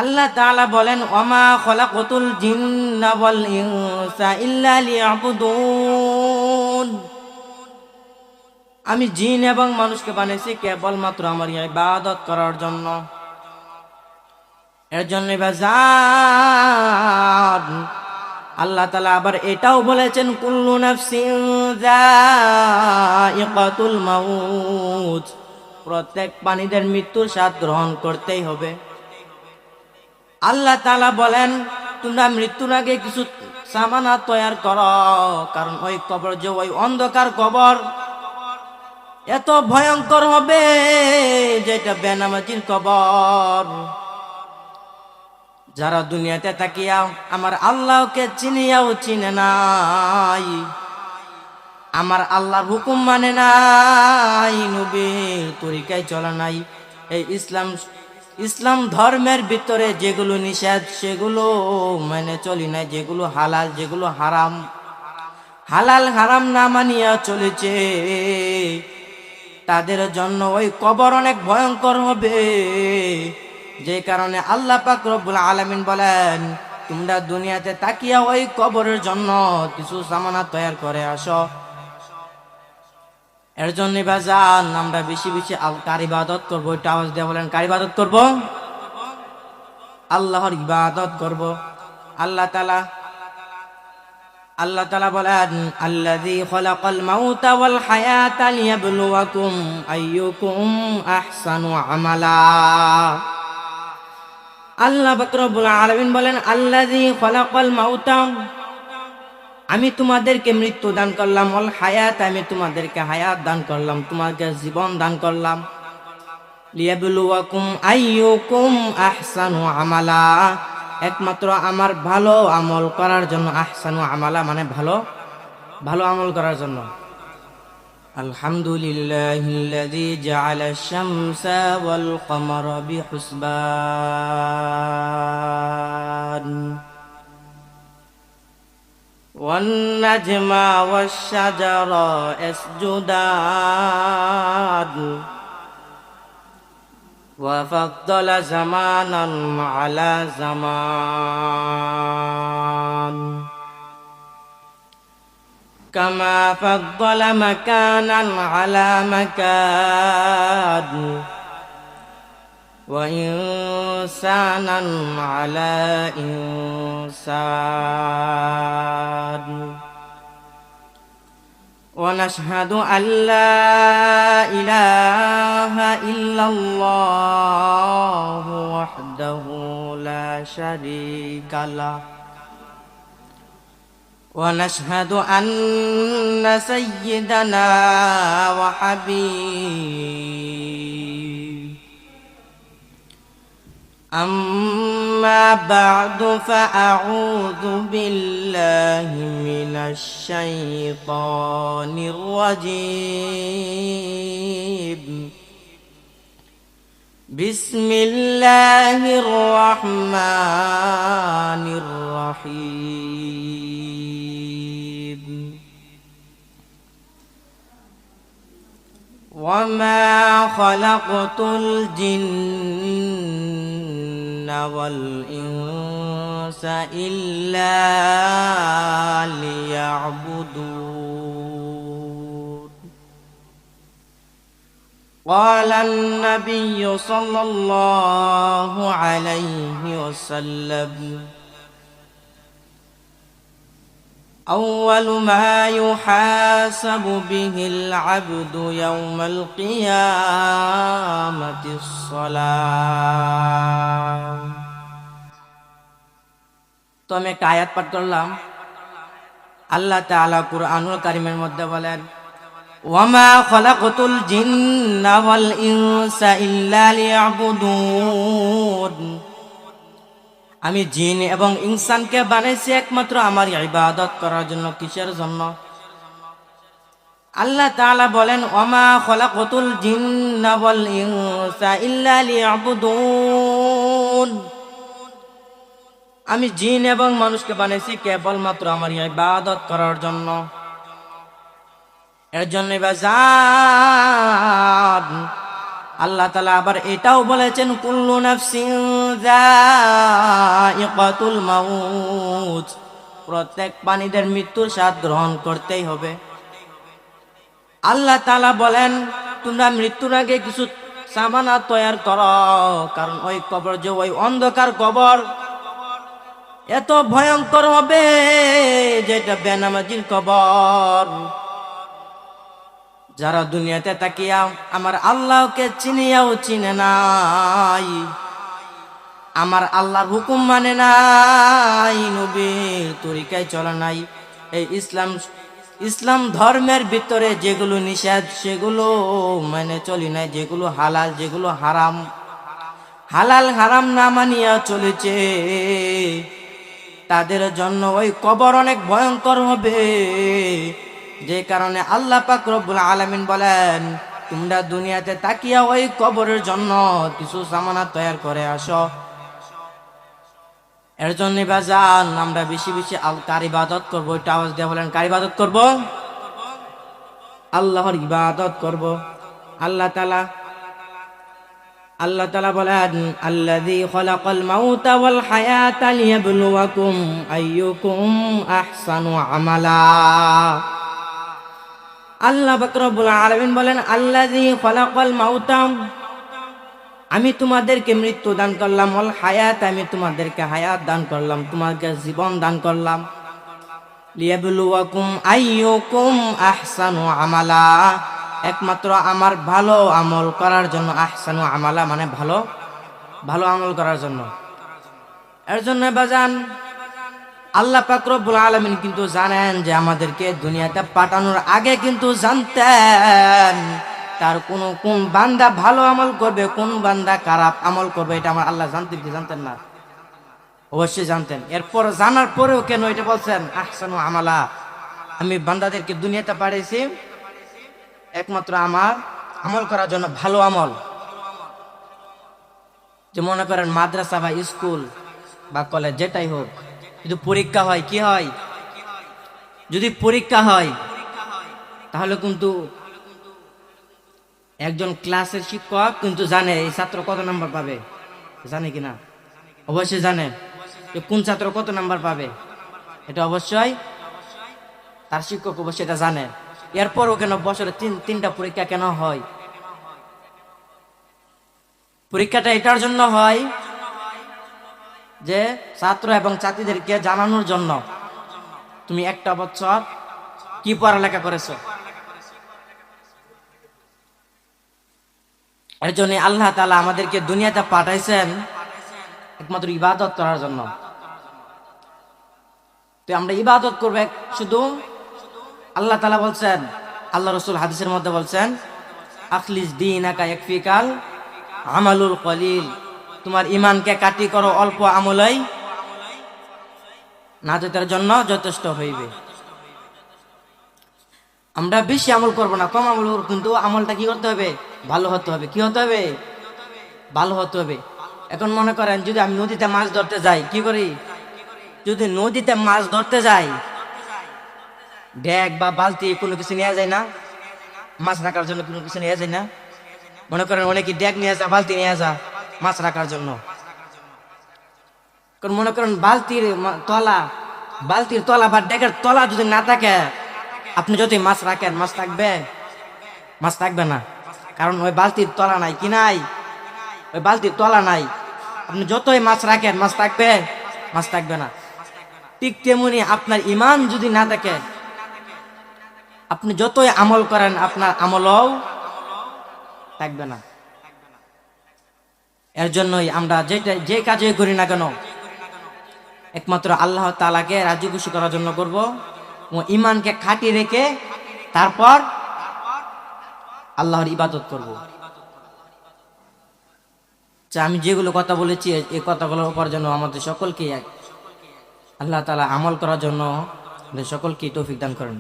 আল্লাহ তাআলা বলেন, ওয়ামা খলাকতুল জিন্না ওয়াল ইনসা ইল্লা লিয়াবুদুন। আমি জিন এবং মানুষকে বানিয়েছি কেবলমাত্র আমার ইবাদত করার জন্য। এর জন্য বাজার আল্লাহ তাআলা আবার এটাও বলেছেন, কুল্লু নাফসিন যায়িকাতুল মাউত। প্রত্যেক প্রাণীদের মৃত্যুর স্বাদ গ্রহণ করতেই হবে। আল্লাহ তাআলা বলেন, তোমরা মৃত্যুর আগে কিছু সামানা তৈয়ার করো, কারণ ওই কবর যে ওই অন্ধকার কবর এত ভয়ঙ্কর হবে যেটা বেনামাজির কবর। যারা দুনিয়াতে তাকিয়া আমার আল্লাহকে চিনিয়াও চিনে নাই, আমার আল্লাহর হুকুম মানে নাই, নবীর তরিকায় চলে নাই, এই ইসলাম ধর্মের ভিতরে যেগুলো নিষেধ সেগুলো মানে চলি নাই, যেগুলো হালাল যেগুলো হারাম, হালাল হারাম না মানিয়া চলেছে, তাদের জন্য ওই কবর অনেক ভয়ঙ্কর হবে। যে কারণে আল্লাহ পাক রব্বুল আলামিন বলেন, তোমরা দুনিয়াতে তাকিয়া ওই কবরের জন্য কিছু সামানা তৈয়ার করে আসো। এর জন্য বাজান আমরা বেশি বেশি কার ইবাদত করবো, এটা আওয়াজ দিয়ে বলেন, কার ইবাদত করব? আল্লাহর ইবাদত করব। আল্লাহ তাআলা বলেন, আল্লাযী খালাকাল মাউতা ওয়াল হায়াতা লিয়াবলুয়াকুম আইয়ুকুম আহসানু আমালা। আল্লাহ পাক রব্বুল আলামিন বলেন, আল্লাযী খালাকাল মাউতা, আমি তোমাদেরকে মৃত্যু দান করলাম, ওয়াল হায়াত, আমি তোমাদেরকে হায়াত দান করলাম, তোমাকে জীবন দান করলাম, লিয়াবলুয়াকুম আইয়ুকুম আহসানু আমালা, একমাত্র আমার ভালো আমল করার জন্য। আহসানু আমালা মানে ভালো ভালো আমল করার জন্য। আলহামদুলিল্লাহিল্লাযী জাআলাশ শামসা ওয়াল কমারা বিহুসবান ওয়ান নাজমা ওয়াশ শাজারা ইয়াসজুদান وفضل زمانا على زمان كما فضل مكانا على مكان وإنسانا على إنسان ونشهد أن لا إله إلا الله وحده لا شريك له ونشهد أن سيدنا أما بعد فأعوذ بالله من الشيطان الرجيم بسم الله الرحمن الرحيم وما خلقت الجن والإنس إلا ليعبدون قال النبي صلى الله عليه وسلم أول ما يحاسب به العبد يوم القيامة الصلاة। তো আমি একটা আয়াত পাঠ করলাম। আল্লাহ তাআলা কুরআনুল কারীমের মধ্যে বলেন, ওয়ামা খলাকতুল জিন্না ওয়াল ইনসা ইল্লা লিয়াবুদুন। আমি জিন এবং ইনসানকে বানাইছি একমাত্র আমার ইবাদত করার জন্য। কিসের জন্য? আল্লাহ তাআলা বলেন, ওয়ামা খলাকতুল জিন্না ওয়াল ইনসা ইল্লা লিয়াবুদুন। আমি জিন এবং মানুষকে বানাইছি কেবলমাত্র আমার ইবাদত করার জন্য। এর জন্য বাজার আল্লাহ তাআলা আবার এটাও বলেছেন, কুল্লু নাফসিন যায়িকাতুল মাউত, প্রত্যেক প্রাণীদের মৃত্যুর স্বাদ গ্রহণ করতেই হবে। আল্লাহ তাআলা বলেন তোমরা মৃত্যুর আগে কিছু সামানা তৈরি করো, কারণ ওই কবর যে ওই অন্ধকার কবর এত ভয়ঙ্কর হবে যেটা বেনামাজির কবর। যারা দুনিয়াতে তাকিয়া আমার আল্লাহকে চিনিয়াও চিনে নাই, আমার আল্লাহর হুকুম মানে নাই, নবীর তরিকায় চলে নাই, এই ইসলাম ধর্মের ভিতরে যেগুলো নিষেধ সেগুলো মানে চলি নাই, যেগুলো হালাল যেগুলো হারাম, হালাল হারাম না মানিয়া চলেছে, তাদের জন্য ওই কবর অনেক ভয়ঙ্কর হবে। যে কারণে আল্লাহ পাক রব্বুল আলামিন বলেন তোমরা দুনিয়াতে তাকিয়া ওই কবরের জন্য কিছু সামানা তৈরি করে আসো। এর জন্য বাজান আমরা বেশি বেশি কার ইবাদত করবো, এটা আওয়াজ দিয়ে বলেন কার ইবাদত করব? আল্লাহর ইবাদত করব। আল্লাহ তাআলা বলেন আল্লাযী খালাকাল মাউতা ওয়াল হায়াতা লিয়াবলুয়াকুম আইয়ুকুম আহসানু আমালা। আল্লাহ পাক রব্বুল আলামিন বলেন আল্লাযী খালাকাল মাউতা, আমি তোমাদেরকে মৃত্যু দান করলাম, ওয়াল হায়াত, আমি তোমাদেরকে হায়াত দান করলাম, তোমাদেরকে জীবন দান করলাম, লিয়াবলুয়াকুম আইয়ুকুম আহসানু আমালা, একমাত্র আমার ভালো আমল করার জন্য। আহসানু আমালা মানে ভালো ভালো আমল করার জন্য। এর জন্য বাজান আল্লাহ পাক রব্বুল আলামিন কিন্তু জানেন যে আমাদেরকে দুনিয়াতে পাঠানোর আগে কিন্তু জানতেন তার কোন বান্দা ভালো আমল করবে, কোন বান্দা খারাপ আমল করবে, এটা আমার আল্লাহ জানতেন কি জানতেন না? অবশ্যই জানতেন। এরপর জানার পরেও কেন এটা বলছেন আহসানু আমালা, আমি বান্দাদেরকে দুনিয়াতে পাঠিয়েছি একমাত্র আমার আমল করার জন্য, ভালো আমল। যে মনে করেন মাদ্রাসা বা স্কুল বা কলেজ যেটাই হোক, যদি পরীক্ষা হয়, কি হয়? যদি পরীক্ষা হয় তাহলে কিন্তু একজন ক্লাসের শিক্ষক কিন্তু জানে এই ছাত্র কত নাম্বার পাবে, জানে কিনা? অবশ্যই জানে যে কোন ছাত্র কত নাম্বার পাবে, এটা অবশ্যই তার শিক্ষক অবশ্যই এটা জানে। এরপরও কেন বছরে তিনটা পরীক্ষা কেন হয়? পরীক্ষাটা এটার জন্য হয় যে ছাত্র এবং ছাত্রীদেরকে জানানোর জন্য তুমি একটা বছর কি পড়ালেখা করেছো। এর জন্য আল্লাহ তাআলা আমাদেরকে দুনিয়াতে পাঠাইছেন একমাত্র ইবাদত করার জন্য। তো আমরা ইবাদত করব শুধু। আল্লাহ তাআলা বলছেন, আল্লাহ রাসূল হাদিসের মধ্যে বলছেন আখলিস দীনাকা ইয়াকফিকাল আমালুল কলিল, তোমার ঈমানকে কাটি করো অল্প আমলই নাজাতের জন্য যথেষ্ট হইবে। আমরা বেশি আমল করব না, কম আমল করব, কিন্তু আমলটা কি করতে হবে? ভালো হতে হবে। কি হতে হবে? ভালো হতে হবে। এখন মনে করেন যদি আমি নদীতে মাছ ধরতে যাই, কি করি? যদি নদীতে মাছ ধরতে যাই, ব্যাগ বা বালতি কোনো কিছু নেওয়া যায় না? মাছ রাখার জন্য কোনো কিছু নেওয়া যায় না? মনে করেন অনেকে ড্যাগ নিয়ে আসা, বালতি নিয়ে আসা মাছ রাখার জন্য। কারণ মনে করেন বালতির তলা বা ড্যাগের তলা যদি না থাকে, আপনি যদি মাছ রাখেন মাছ থাকবে? মাছ থাকবে না, কারণ ওই বালতির তলা নাই। কি নাই? ওই বালতির তলা নাই। আপনি যতই মাছ রাখেন মাছ থাকবে? মাছ থাকবে না। ঠিক তেমনি আপনার ঈমান যদি না থাকে, আপনি যতই আমল করেন আপনার আমলও থাকবে না। এর জন্যই আমরা যে কাজে করি না কেন একমাত্র আল্লাহ তাআলাকে রাজি খুশি করার জন্য করব, ও ঈমানকে খাঁটি রেখে তারপর আল্লাহর ইবাদত করব। আমি যেগুলো কথা বলেছি এই কথাগুলোর উপর যেন আমাদের সকলকে আল্লাহ তাআলা আমল করার জন্য সকলকে তৌফিক দান করেন।